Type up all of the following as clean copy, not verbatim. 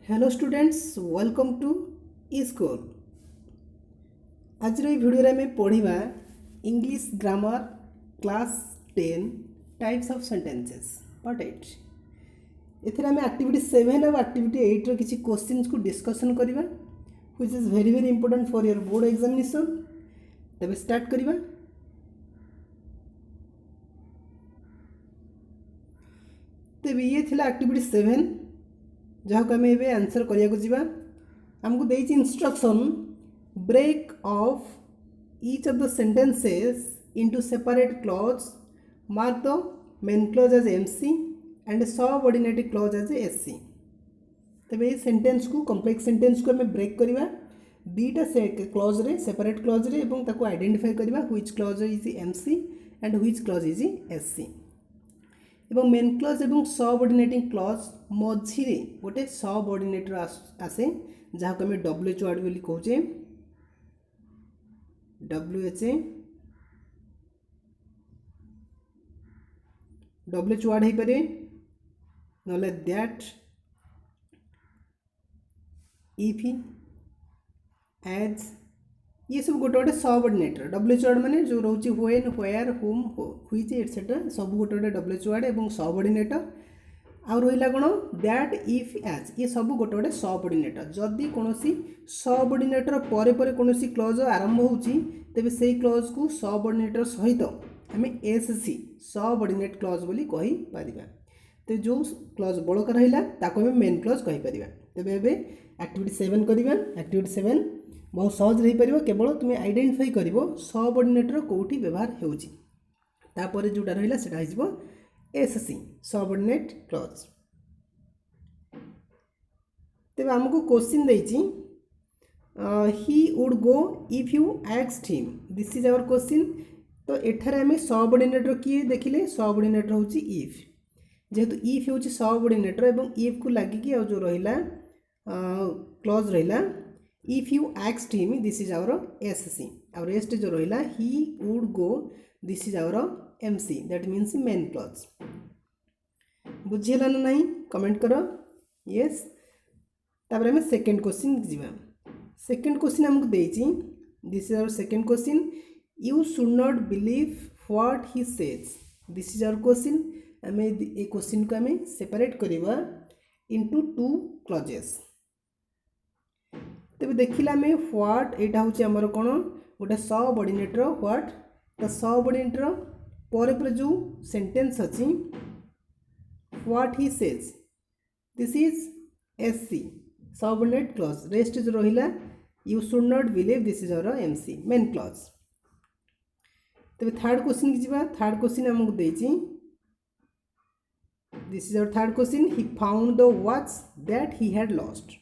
Hello students, welcome to e school. आज video आम पढ़ा English grammar class 10 types of sentences part 8। एथिरे आम एक्टिविटी 7 और एक्टिविटी 8 रो किछि क्वेश्चंस को डिस्कशन करबा which is very very important for your board examination. तबे स्टार्ट करबा। तबे ये थिला एक्टिविटी 7 जहाँ को आम ए आंसर करने आमको दे instruction break off each of the sentences into separate clause, mark the main clause as MC and subordinate clause as SC. तबे ये सेंटेंस को कॉम्प्लेक्स सेंटेंस को आम ब्रेक करवा दीटा क्लॉज रे सेपरेट क्लॉज रे एवं ताको आइडेंटिफाई करवा which clause is MC and which clause is SC. एवं मेन क्लॉज एवं सबऑर्डिनेटिंग क्लॉज मझिरे गोटे सबऑर्डिनेटर आसे जहाँ को आम डब्ल्यूएच वर्ड बोली कहूचे डब्ल्यूएच वर्ड हो पारे नले दैट इफ एज ये सब गोटे गोटे सबऑर्डिनेटर डब्ल्यूएच वर्ड माने जो रोचे व्हेन व्हेयर हुम व्हिच एटसेट्रा सब गोटे गोटे डब्ल्यूएच वर्ड एवं सबऑर्डिनेटर आ रहा कौन दैट इफ एज ये सब गोटे गोटे सबऑर्डिनेटर। जदि कौन सबऑर्डिनेटर परे परे कौन क्लॉज आरंभ होची तेबे से क्लॉज को सबऑर्डिनेटर सहित आम एससी सबऑर्डिनेट क्लॉज बोली कहि परिबा। तो जो क्लॉज बड़का रहिला ताको आम मेन क्लॉज कहि परिबा। तेबे एबे एक्टिविटी 7 करिबा। एक्टिविटी 7 बहुत सहज रही पार केवल तुम्हें आइडेंटिफाई कर सबऑर्डिनेटर कौटी व्यवहार होउची तापर जोटा रहिला सेटा हिजबो एससी सबऑर्डिनेट क्लॉज। तेबे हमको क्वेश्चन देइची he would go if you asked him, this is our question. तो एठारे आम सबऑर्डिनेटर किए देखिले सबऑर्डिनेटर होची इफ, जेहेतु इफ होची सबऑर्डिनेटर एवं इफ को लागिकी आ जो रहिला क्लॉज रहिला if you asked him, this is our SC. और रेस्ट जो रहिला he would go, this is our MC, that means main clause. बुझीला ना नहीं कमेंट करो यस। तापर हमें सेकंड क्वेश्चन जीवा। सेकंड क्वेश्चन हमको देइची, this is our second question, you should not believe what he says, this is our question. हमें ए क्वेश्चन को हमें सेपरेट करवा इनटू टू क्लॉजेस। तेज देखिला आम व्हाट यहाँ हूँ आमर कौन गोटे सबऑर्डिनेटर व्हाट तो सबऑर्डिनेटर पर जो सेंटेंस अच्छी what he says, this is SC subordinate clause. Rest जो रहिला you should not believe, this is our MC main clause. तेज थर्ड क्वेश्चन की जीवा। थर्ड क्वेश्चन आमको देइची, this is our third question, he found the watch that he had lost.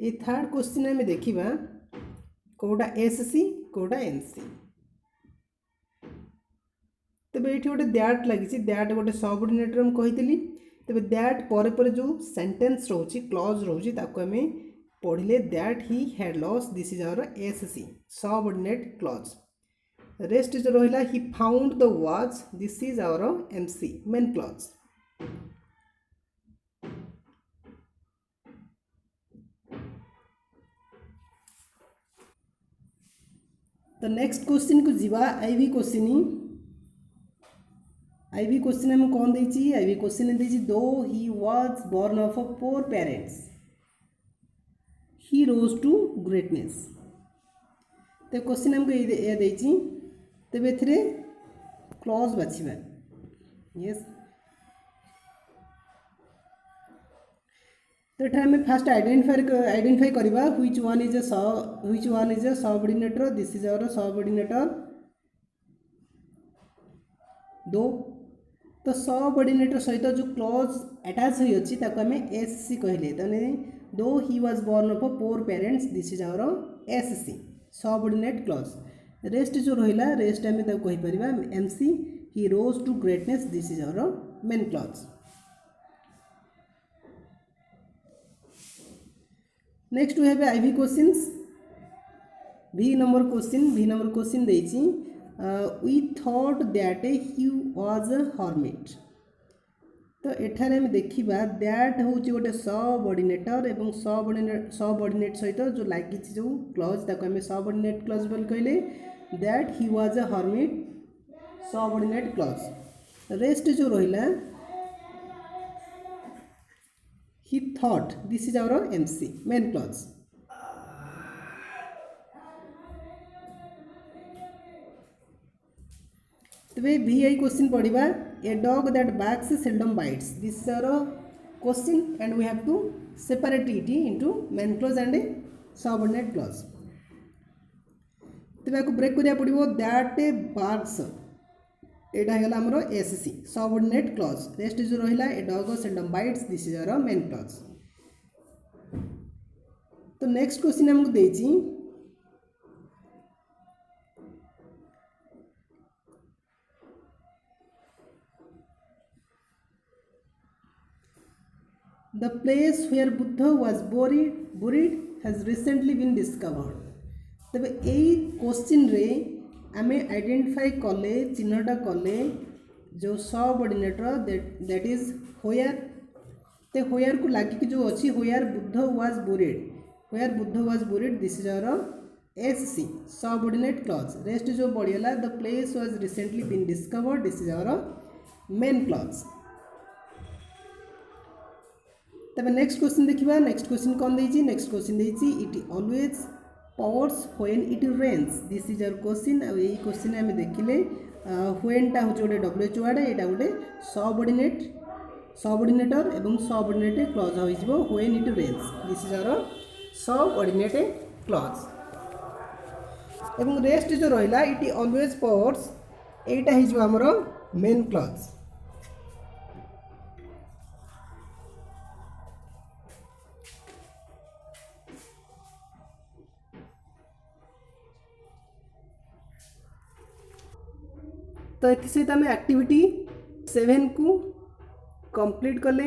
ये third question में देखा कौटा एससी कौटा एमसी। तेज ये गोटे दैट लगी, दैट गोटे सबऑर्डिनेटर कही। तेज दैट पर जो सेंटेंस रोचे क्लॉज रोचे ताको आम पढ़ले that he had lost, this is our SC subordinate clause. Rest जो रहिला ही found the watch, this is our MC main clause. तो नेक्स्ट क्वेश्चन को जीवा आईवी क्वेश्चन। आईवी क्वेश्चन हम कौन देची, आईवी क्वेश्चन देची though he was born of a poor parents he rose to greatness. तो क्वेश्चन हमको ये देची, तेज एथिरे क्लॉज बाछिबा यस। तो ये आम फास्ट आइडेंटिफाई करवा which one is a subordinator, this is our subordinator दो। तो सबऑर्डिनेटर सहित जो क्लॉज अटैच होई अछि ताको आम एससी कहले, तने दो he was born of a poor parents, this is our SC subordinate clause. Rest जो रहिला रेस्ट आम ताको कहि परिबा MC, he rose to greatness, this is our main clause. Next we have IV questions. V number question देची, we thought that he was a hermit. तो एठारे हम देखिबा दैट होची गोटे सबऑर्डिनेटर एवं सबऑर्डिनेट सहित जो लागि जो क्लॉज ताको हम सबऑर्डिनेट क्लॉज बोल कहले that he was a hermit subordinate clause rest जो रहिला he thought this is our MC main clause तबे VI क्वेश्चन पढ़िबा a dog that barks seldom bites this is our question and we have to separate it into main clause and subordinate clause तबे को break करिया पड़िबो that barks एटा हेला हमरो SC subordinate clause rest जो रहिला a dog seldom bites this is our main clause तो next question हमको देछि The place where Buddha was buried has recently been discovered. तबे एई क्वेश्चन रे आमे आइडेंटिफाई कले चिन्हटा कले जो सबऑर्डिनेटर दैट इज होयर ते होयर को लागी कि जो अछि where Buddha was born this is our SC subordinate clause rest जो बढ़ियाला the place was recently been discovered this is our main clause तबे नेक्स्ट क्वेश्चन देखिबा नेक्स्ट क्वेश्चन कोन देछि नेक्स्ट क्वेश्चन देछि it always pours when it rains this is our question आ एई question हम देखिले व्हेन टा हो जोडे डब्ल्यूएच वर्ड एटा गोटे सबऑर्डिनेटर एवं सबऑर्डिनेट क्लॉज हो जिवो when it rains this is our subordinate clause एवं रेस्ट जो रहिला इट ऑलवेज पावर्स एटा हि जो हमरो मेन क्लॉज तो ये सहित आम एक्टिविटी 7 को कंप्लीट कले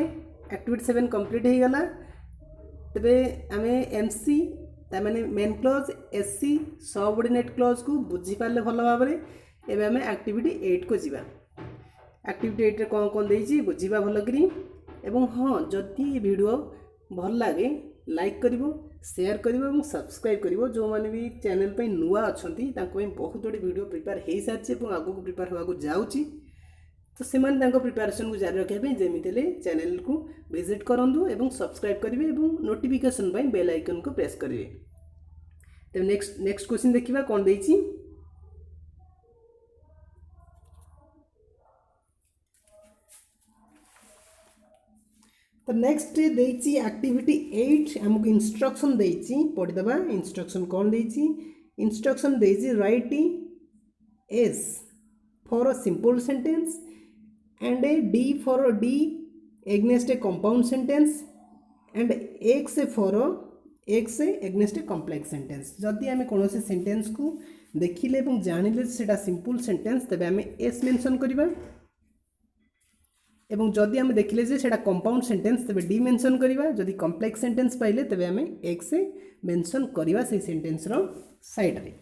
एक्टिविटी 7 कंप्लीट हो गला तबे आम एमसी ताने main clause SC subordinate clause को बुझी पाले भल भाव में एबे आम एक्टिविटी 8 को जीवा एक्टिविटी 8 रे कौन कौन देछि बुझीबा भल करी एवं हाँ जदि वीडियो भल लगे लाइक करिवो शेयर करिवो एवं सब्सक्राइब करिवो जो माने भी चैनल पे नुआ अछंती ताको बहुत जोड़ी वीडियो प्रिपेयर हो सारी और आगू को प्रिपेयर होगा जाऊँगी तो से प्रिपेरेसन को जारी रखापी जमीते चैनल को विजिट करूँ एवं सब्सक्राइब करेंगे और नोटिफिकेशन बेल आइकन को प्रेस करेंगे। तो नेक्स्ट क्वेश्चन देखिबा कौन देछि तो नेक्स्ट देछि एक्टिविटी 8 हमको इंस्ट्रक्शन देछि पढ़ी दबा इंस्ट्रक्शन कौन देछि इंस्ट्रक्शन देछि writing as for a simple sentence and a D for a D against a compound sentence and X for a X against a complex sentence जदि आम कौन से सेंटेंस को देखिले और जानिले सेटा सिंपल सेंटेंस तबे आम एस मेंशन करिबा एवं जदि आम देखिले जे सेटा कंपाउंड सेंटेंस तबे डी मेंशन करिबा जदि कॉम्प्लेक्स सेंटेंस पाइले तबे आम एक्स मेंशन करिबा से सेंटेंस रो साइड रे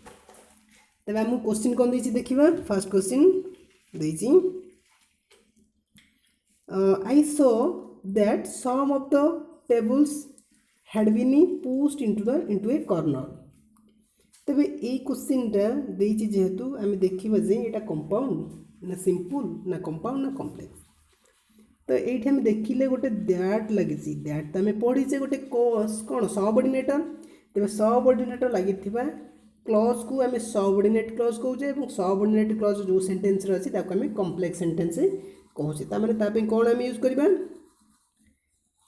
तबे हम क्वेश्चन कोन दैछि देखिबा फर्स्ट क्वेश्चन दैछि I saw that some of the tables had been pushed into a corner तबे ए क्वेश्चन टा दैछि जेहेतु आम देखिबा जे एटा कंपाउंड ना सिंपल ना कंपाउंड ना कॉम्प्लेक्स तो एठी हम देखिले गोटे दैट लागिछि दैट त हम पढिछे गोटे कोन सबऑर्डिनेटर तबे सबऑर्डिनेटर लागिथिबा क्लॉज को आम सबऑर्डिनेट क्लॉज कहूचे और सबऑर्डिनेट क्लॉज जो सेंटेंस रे अछि ताको आम कॉम्प्लेक्स सेंटेंस कहूचे तामाने तापे कौन आम यूज करिबा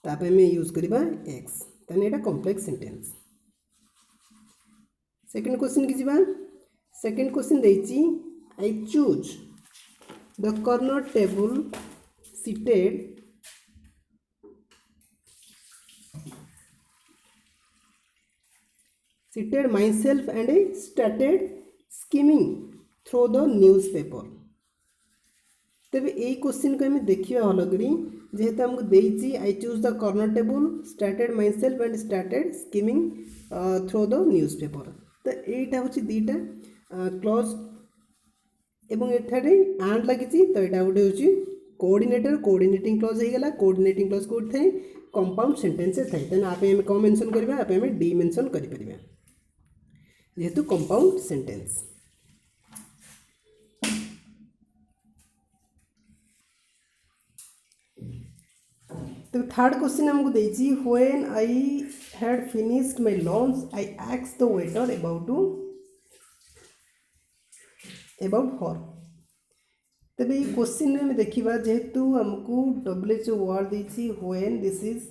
तापे आम यूज करिबा एक्स ताने एटा कॉम्प्लेक्स सेंटेंस। सेकंड क्वेश्चन की जिबा सेकंड क्वेश्चन दैछि I choose the corner table seated myself and I started skimming through the newspaper तबे ए क्वेश्चन को हम देखिए भल करी जेहेतु हमको देछि I choose the corner table started my self and started skimming through the newspaper तो यहीटा हूँ दीटा क्लॉज एवं एठारे एंड लगी तो यहाँ गोटे हूँ कोऑर्डिनेटर कोऑर्डिनेटिंग क्लॉज हो गला कोऑर्डिनेटिंग क्लॉज कोड थाए कंपाउंड सेंटेंस थाए तेन आपे हम कौन मेंशन करबा आपे हम डी मेंशन करि परिबा जेहेतु कंपाउंड सेंटेंस। तो थर्ड क्वेश्चन हमको देछि when I had finished my lunch I asked the waiter about her. तबे क्वेश्चन में हम देखिबा जेहेतु हमको डब्ल्यूएच वर्ड देछि when this is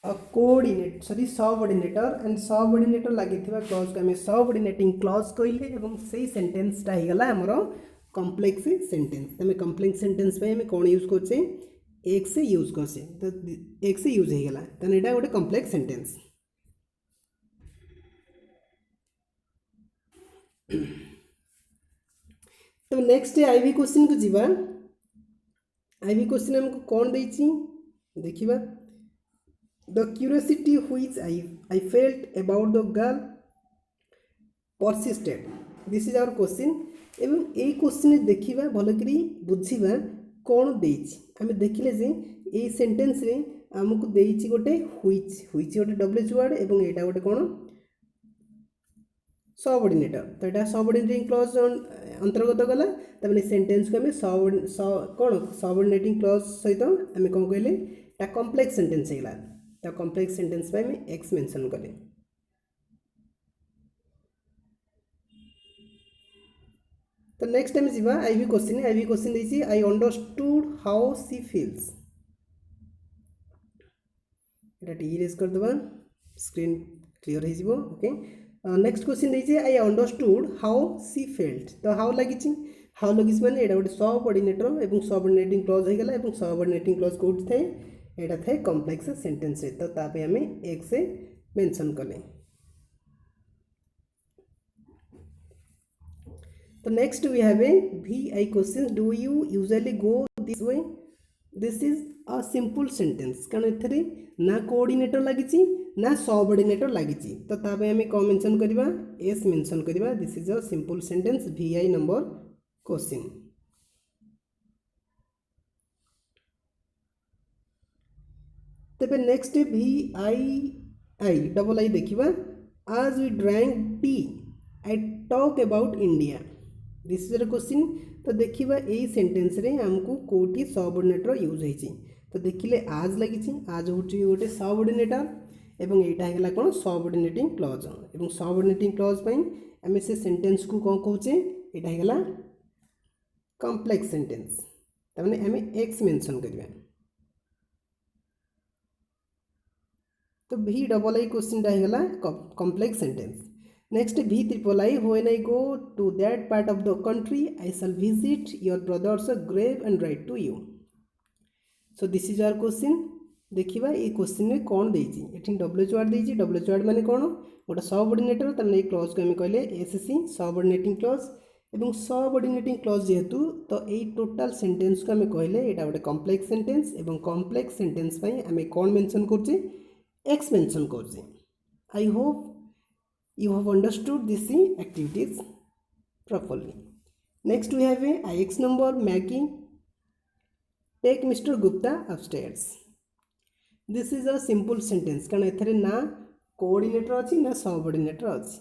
a coordinate sorry subordinator and subordinator लागिथिबा क्लॉज को हम सबऑर्डिनेटिंग क्लॉज कहले एवं सेही सेंटेंस ता हिगला हमरो कॉम्प्लेक्स सेंटेंस। हमें कॉम्प्लेक्स सेंटेंस पे हम कोन यूज करछे एक से यूज करछे तो एक से यूज हो गला तने एटा गोटे कॉम्प्लेक्स सेंटेंस। तो नेक्स्ट आईवी क्वेश्चन को जीवा। आईवी क्वेश्चन हमको कौन देछि देखिबा the curiosity which I felt about the girl persisted this is our question एवं ए क्वेश्चन देखिबा भलो करी बुझिबा कौन देछि हमें देखिले जे ए सेंटेंस रे हमको देछि गोटे व्हिच व्हिच गोटे डब्ल्यूएच वर्ड एवं एटा गोटे कोन सबऑर्डिनेटर तो यहाँ सबऑर्डिनेटिंग क्लॉज अंतर्गत गला तब सेंटेंस को हमें कौन सबऑर्डिनेटिंग क्लॉज सहित आम कौन कहले कॉम्प्लेक्स सेंटेंस होगा तो कॉम्प्लेक्स सेंटेंस पे हमें एक्स मेंशन कले। तो नेक्स्ट टाइम जीवा आईवी क्वेश्चन देछि I understood how she feels एटा इरेज कर दबा स्क्रीन क्लियर हो जिवो ओके। नेक्स्ट क्वेश्चन देछि I understood how she felt तो हाउ लगी हाउ लगी माने एटा गोटे सबऑर्डिनेटर एवं सबऑर्डिनेटिंग क्लॉज हो गला एवं सबऑर्डिनेटिंग क्लॉज कोड थे एटा थे कॉम्प्लेक्स सेंटेंस तो तापे हमें एक से मेंशन कले। तो next we have a VI question do you usually go this way this is a simple sentence कारण एथरे ना कोऑर्डिनेटर लगी ना सबऑर्डिनेटर लगी तो तापे हमें कौन मेंशन करबा एस मेंशन करबा this is a simple sentence VI number question. तबे नेक्स्ट VII डबल आई देखिबा आज we drank tea I talk about India this is a question. तो देखिबा एई सेंटेंस रे हमको कोटी सबऑर्डिनेटर यूज होईची तो देखिले आज लगी आज होची गोटे सबऑर्डिनेटर एवं एटा हेगला कोन सबऑर्डिनेटिंग क्लॉज एवं सबऑर्डिनेटिंग क्लॉज पई हमें से सेंटेंस को कोन कहूचे एटा हेगला कॉम्प्लेक्स सेंटेंस तमाने हमें एक्स मेंशन करबा। तो VII क्वेश्चन टा हेगला complex sentence. Next VIII when I go to that part of the country I shall visit your brother's grave and write to you so this is our question. देखिबा ये question में कौन देछि एठी WH word देछि WH word माने कोन गोटे सबऑर्डिनेटर तमने ए क्लॉज को हम कहले एससी सबऑर्डिनेटिंग क्लॉज एवं सबऑर्डिनेटिंग क्लॉज जेहेतु तो ए टोटल सेंटेंस को हम कहले एटा गोटे कॉम्प्लेक्स सेंटेंस एवं कॉम्प्लेक्स सेंटेंस पई हमें कौन मेंशन करछि एक्स मेंशन करछि। I hope you have understood this activities properly. Next we have a IX number Maggie take Mr. Gupta upstairs. This is a simple sentence कारण एथरे ना coordinator अछि ना सबऑर्डिनेटर अछि।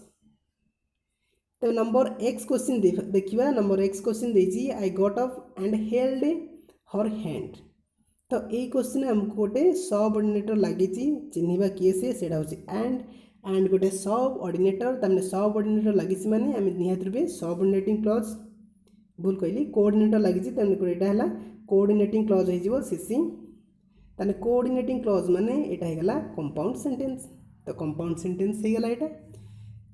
तो नंबर X क्वेश्चन देखिबा number X question देछि I got up and held her hand तो ए क्वेश्चन हमको गोटे सबऑर्डिनेटर लागि चिन्हिबा किए से सेडा होछि एंड गोटे सबऑर्डिनेटर तमने सबऑर्डिनेटर लगी माने आम निहात रूपे सबऑर्डिनेटिंग क्लॉज भूल कहली कोऑर्डिनेटर लगी तमने एटा हला कोऑर्डिनेटिंग क्लॉज हो जिवो सीसी तने कोऑर्डिनेटिंग क्लॉज माने एटा हे गला कंपाउंड सेंटेंस तो कंपाउंड सेंटेंस हे गला एटा।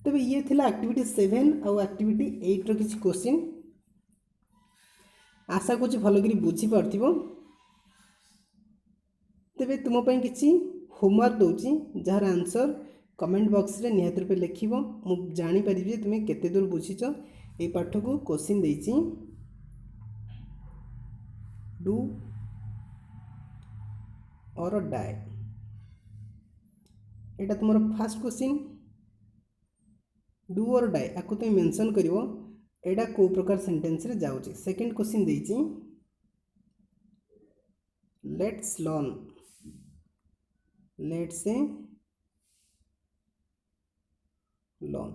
तबे ये थिला एक्टिविटी 7 और एक्टिविटी 8 रो किछि क्वेश्चन आशा कुछ भलो करी बुझी परथिबो। तबे तुम पई किछि होमवर्क दोछि जार आंसर कमेंट बॉक्स रे निहात रूपे लिखिबो मु जानि परिबे जे तुमे केते दूर बुझिछ ए पाठ को क्वेश्चन देछि डू और डाई एटा तुमर फर्स्ट क्वेश्चन डू और डाई आको तुम मेंशन करिवो एटा को प्रकार सेंटेंस रे जाउछि। सेकंड क्वेश्चन देछि let's learn, let's learn,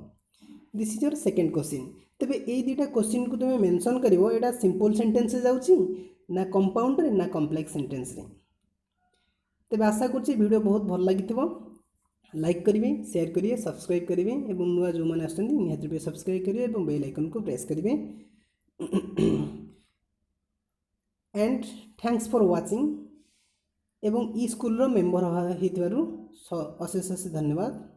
this is your second question. तेबे ए दुटा क्वेश्चन को तुम मेंशन करिवो, एटा सिंपल सेंटेंस जाउची ना कंपाउंड रे ना कॉम्प्लेक्स सेंटेंस रे। तेबे आशा करछि वीडियो बहुत भल लागिथिबो। लाइक करिवे, शेयर करिवे, सब्सक्राइब करिवे एवं नुआ जो माने आछथि निहाती रुपे सब्सक्राइब करिवे एवं बेल आइकन को प्रेस करिवे। एंड थैंक्स फॉर वाचिंग एवं ई स्कूल रो मेंबर होइतबारु अशेष अशेष धन्यवाद।